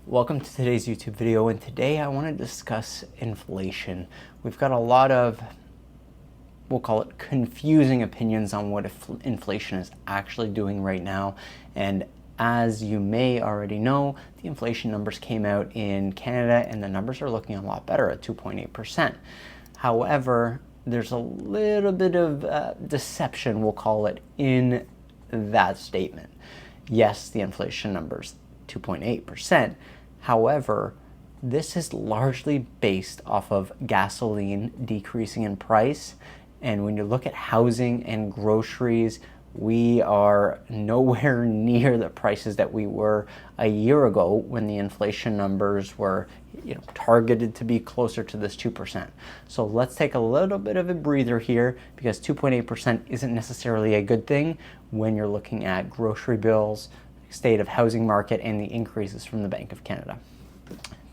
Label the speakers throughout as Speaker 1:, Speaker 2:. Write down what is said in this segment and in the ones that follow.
Speaker 1: Welcome to today's YouTube video, and today I want to discuss inflation. We've got a lot of, we'll call it confusing opinions on what inflation is actually doing right now. And as you may already know, the inflation numbers came out in Canada and the numbers are looking a lot better at 2.8%. However, there's a little bit of deception, we'll call it, in that statement. Yes, the inflation numbers 2.8%. However, this is largely based off of gasoline decreasing in price. And when you look at housing and groceries, we are nowhere near the prices that we were a year ago when the inflation numbers were targeted to be closer to this 2%. So let's take a little bit of a breather here, because 2.8% isn't necessarily a good thing when you're looking at grocery bills, state of housing market, and the increases from the Bank of Canada.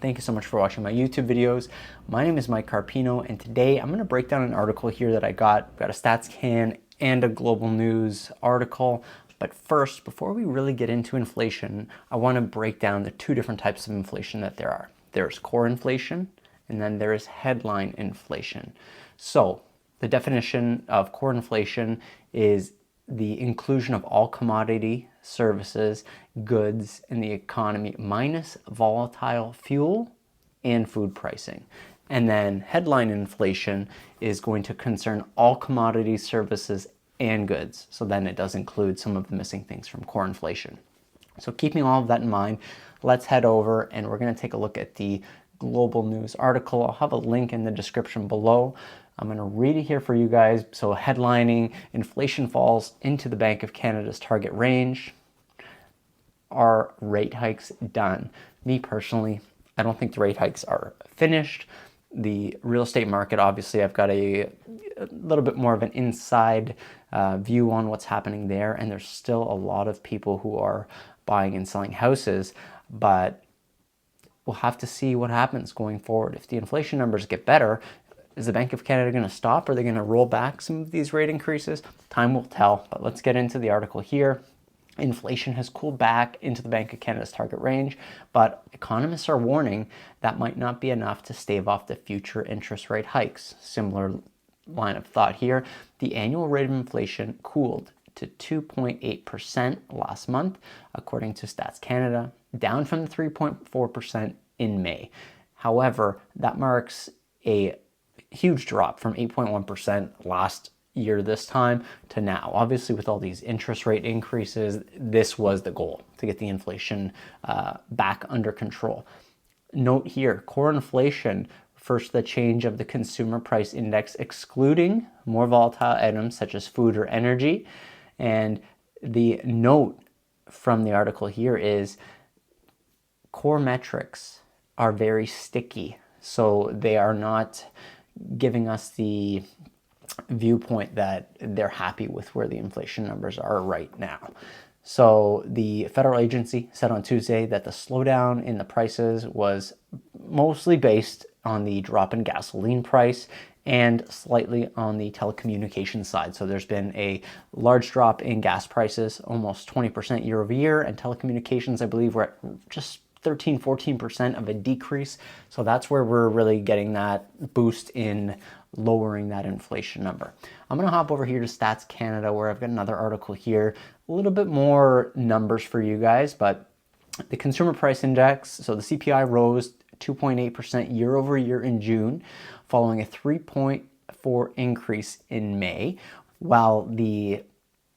Speaker 1: Thank you so much for watching my YouTube videos. My name is Mike Carpino, and today I'm going to break down an article here that I got a StatsCan and a Global News article. But first, before we really get into inflation, I want to break down the two different types of inflation that there are. There's core inflation, and then there is headline inflation. So the definition of core inflation is the inclusion of all commodity, services, goods in the economy minus volatile fuel and food pricing. And then headline inflation is going to concern all commodities, services, and goods. So then it does include some of the missing things from core inflation. So keeping all of that in mind, let's head over and we're going to take a look at the Global News article. I'll have a link in the description below. I'm going to read it here for you guys. So headlining, inflation falls into the Bank of Canada's target range. Are rate hikes done? Me personally, I don't think the rate hikes are finished. The real estate market, obviously, I've got a little bit more of an inside view on what's happening there. And there's still a lot of people who are buying and selling houses, but we'll have to see what happens going forward. If the inflation numbers get better, is the Bank of Canada going to stop? Are they going to roll back some of these rate increases? Time will tell, but let's get into the article here. Inflation has cooled back into the Bank of Canada's target range, but economists are warning that might not be enough to stave off the future interest rate hikes. Similar line of thought here. The annual rate of inflation cooled to 2.8% last month, according to Stats Canada, down from the 3.4% in May. However, that marks a huge drop from 8.1% last year this time to now. Obviously, with all these interest rate increases, this was the goal, to get the inflation back under control. Note here, core inflation refers to the change of the consumer price index excluding more volatile items such as food or energy. And the note from the article here is core metrics are very sticky, so they are not giving us the viewpoint that they're happy with where the inflation numbers are right now. So the federal agency said on Tuesday that the slowdown in the prices was mostly based on the drop in gasoline price and slightly on the telecommunications side. So there's been a large drop in gas prices, almost 20% year over year, and telecommunications, I believe, were at just 13-14% of a decrease. So that's where we're really getting that boost in lowering that inflation number. I'm going to hop over here to Stats Canada, where I've got another article here, a little bit more numbers for you guys. But the consumer price index, so the CPI rose 2.8% year over year in June, following a 3.4% increase in May, while the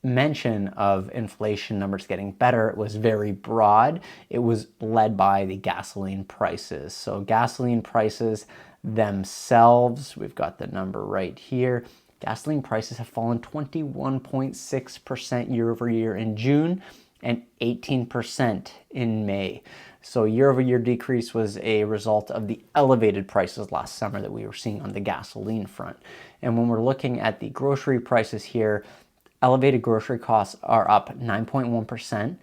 Speaker 1: mention of inflation numbers getting better was very broad. It was led by the gasoline prices. So gasoline prices themselves, we've got the number right here. Gasoline prices have fallen 21.6% year over year in June and 18% in May. So year over year decrease was a result of the elevated prices last summer that we were seeing on the gasoline front. And when we're looking at the grocery prices here, elevated grocery costs are up 9.1%,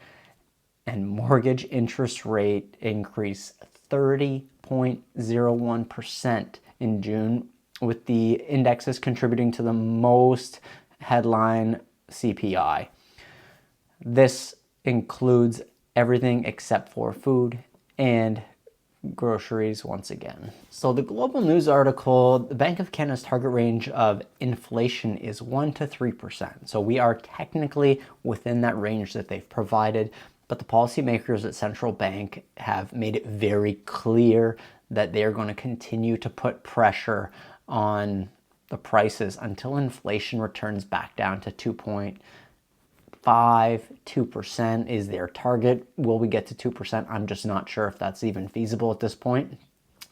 Speaker 1: and mortgage interest rate increased 30.01% in June, with the indexes contributing to the most headline CPI. This includes everything except for food and groceries once again. So the Global News article, the Bank of Canada's target range of inflation is 1 to 3%. So we are technically within that range that they've provided, but the policymakers at central bank have made it very clear that they are going to continue to put pressure on the prices until inflation returns back down to 2% is their target. Will we get to 2%? I'm just not sure if that's even feasible at this point.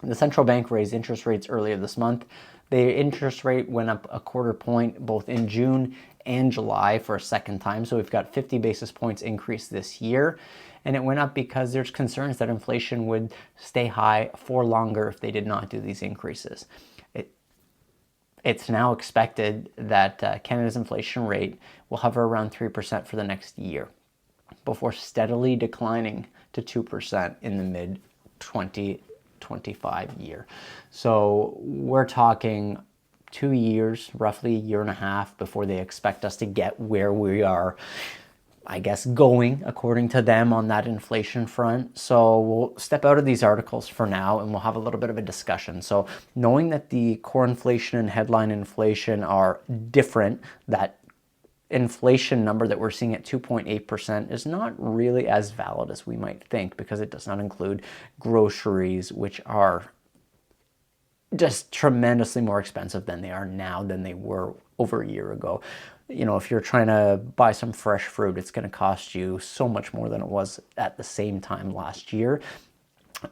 Speaker 1: The central bank raised interest rates earlier this month. The interest rate went up a quarter point both in June and July for a second time. So we've got 50 basis points increase this year. And it went up because there's concerns that inflation would stay high for longer if they did not do these increases. It's now expected that Canada's inflation rate will hover around 3% for the next year before steadily declining to 2% in the mid-2025 year. So we're talking 2 years, roughly a year and a half before they expect us to get where we are, I guess, going according to them on that inflation front. So we'll step out of these articles for now and we'll have a little bit of a discussion. So knowing that the core inflation and headline inflation are different, that inflation number that we're seeing at 2.8% is not really as valid as we might think, because it does not include groceries, which are just tremendously more expensive than they are now than they were over a year ago. You know, if you're trying to buy some fresh fruit, it's going to cost you so much more than it was at the same time last year.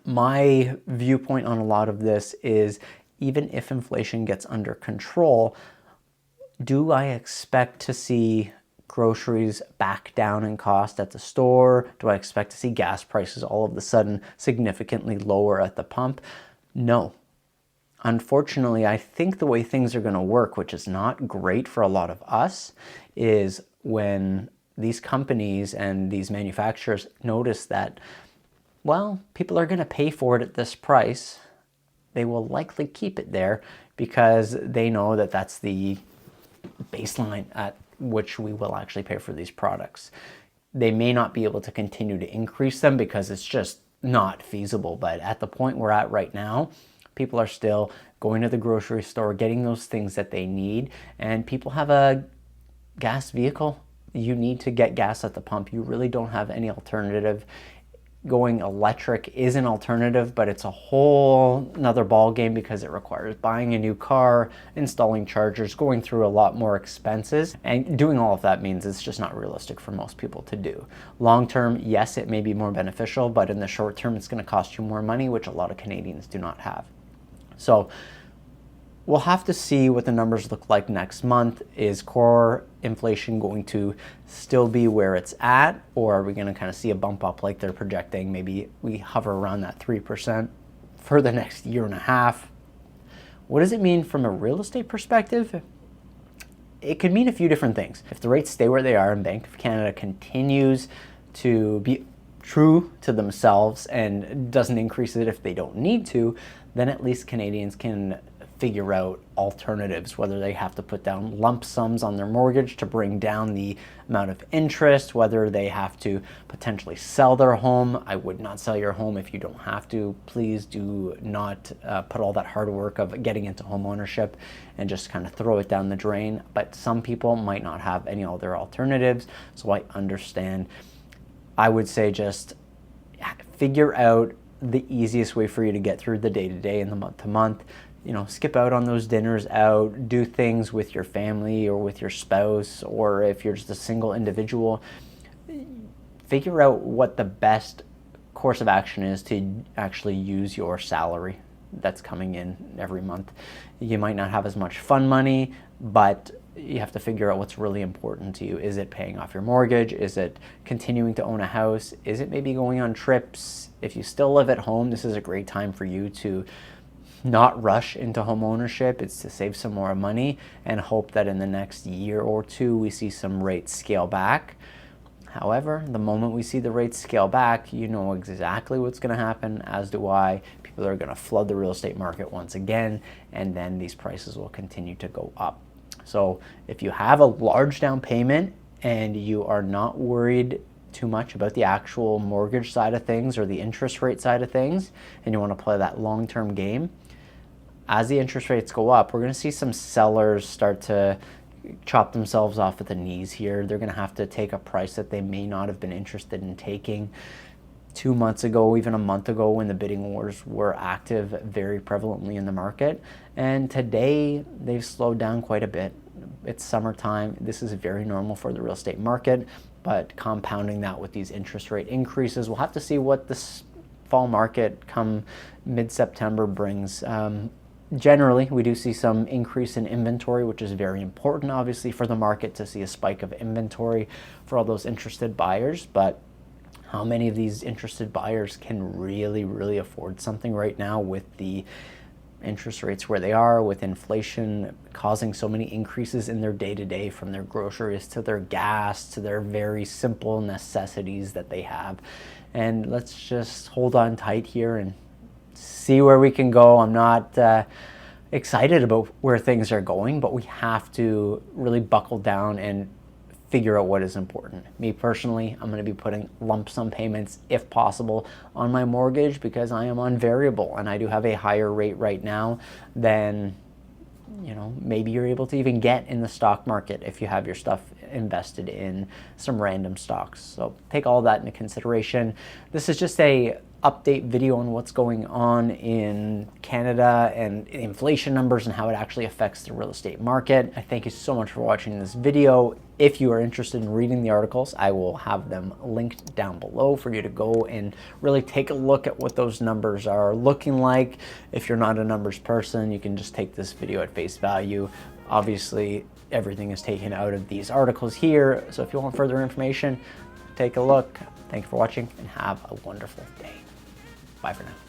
Speaker 1: My viewpoint on a lot of this is, even if inflation gets under control, do I expect to see groceries back down in cost at the store? Do I expect to see gas prices all of a sudden significantly lower at the pump? No. Unfortunately, I think the way things are going to work, which is not great for a lot of us, is when these companies and these manufacturers notice that, well, people are going to pay for it at this price, they will likely keep it there because they know that that's the baseline at which we will actually pay for these products. They may not be able to continue to increase them because it's just not feasible, but at the point we're at right now, people are still going to the grocery store, getting those things that they need, and people have a gas vehicle. You need to get gas at the pump. You really don't have any alternative. Going electric is an alternative, but it's a whole another ball game because it requires buying a new car, installing chargers, going through a lot more expenses, and doing all of that means it's just not realistic for most people to do. Long term, yes, it may be more beneficial, but in the short term, it's going to cost you more money, which a lot of Canadians do not have. So we'll have to see what the numbers look like next month. Is core inflation going to still be where it's at, or are we going to kind of see a bump up like they're projecting? Maybe we hover around that 3% for the next year and a half. What does it mean from a real estate perspective? It could mean a few different things. If the rates stay where they are and Bank of Canada continues to be true to themselves and doesn't increase it if they don't need to, then at least Canadians can figure out alternatives, whether they have to put down lump sums on their mortgage to bring down the amount of interest, whether they have to potentially sell their home. I would not sell your home if you don't have to. Please do not put all that hard work of getting into home ownership and just kind of throw it down the drain. But some people might not have any other alternatives, so I understand. I would say just figure out the easiest way for you to get through the day-to-day and the month-to-month. You know, skip out on those dinners out, do things with your family or with your spouse, or if you're just a single individual, figure out what the best course of action is to actually use your salary that's coming in every month. You might not have as much fun money, but you have to figure out what's really important to you. Is it paying off your mortgage? Is it continuing to own a house? Is it maybe going on trips? If you still live at home, this is a great time for you to not rush into home ownership. It's to save some more money and hope that in the next year or two we see some rates scale back. However, the moment we see the rates scale back, you know exactly what's going to happen, as do I. People are going to flood the real estate market once again, and then these prices will continue to go up. So if you have a large down payment and you are not worried too much about the actual mortgage side of things or the interest rate side of things, and you want to play that long-term game, as the interest rates go up, we're going to see some sellers start to chop themselves off at the knees here. They're going to have to take a price that they may not have been interested in taking 2 months ago, even a month ago, when the bidding wars were active very prevalently in the market. And today they've slowed down quite a bit. It's summertime. This is very normal for the real estate market, but compounding that with these interest rate increases, we'll have to see what this fall market come mid-September brings. Generally, we do see some increase in inventory, which is very important, obviously, for the market to see a spike of inventory for all those interested buyers. But how many of these interested buyers can really afford something right now with the interest rates where they are, with inflation causing so many increases in their day-to-day, from their groceries to their gas to their very simple necessities that they have? And let's just hold on tight here and see where we can go. I'm not excited about where things are going, but we have to really buckle down and figure out what is important. Me personally, I'm going to be putting lump sum payments, if possible, on my mortgage because I am on variable and I do have a higher rate right now than, you know, maybe you're able to even get in the stock market if you have your stuff invested in some random stocks. So take all that into consideration. This is just a update video on what's going on in Canada and inflation numbers and how it actually affects the real estate market. I thank you so much for watching this video. If you are interested in reading the articles, I will have them linked down below for you to go and really take a look at what those numbers are looking like. If you're not a numbers person, you can just take this video at face value. Obviously, everything is taken out of these articles here, so if you want further information, take a look. Thank you for watching and have a wonderful day. Bye for now.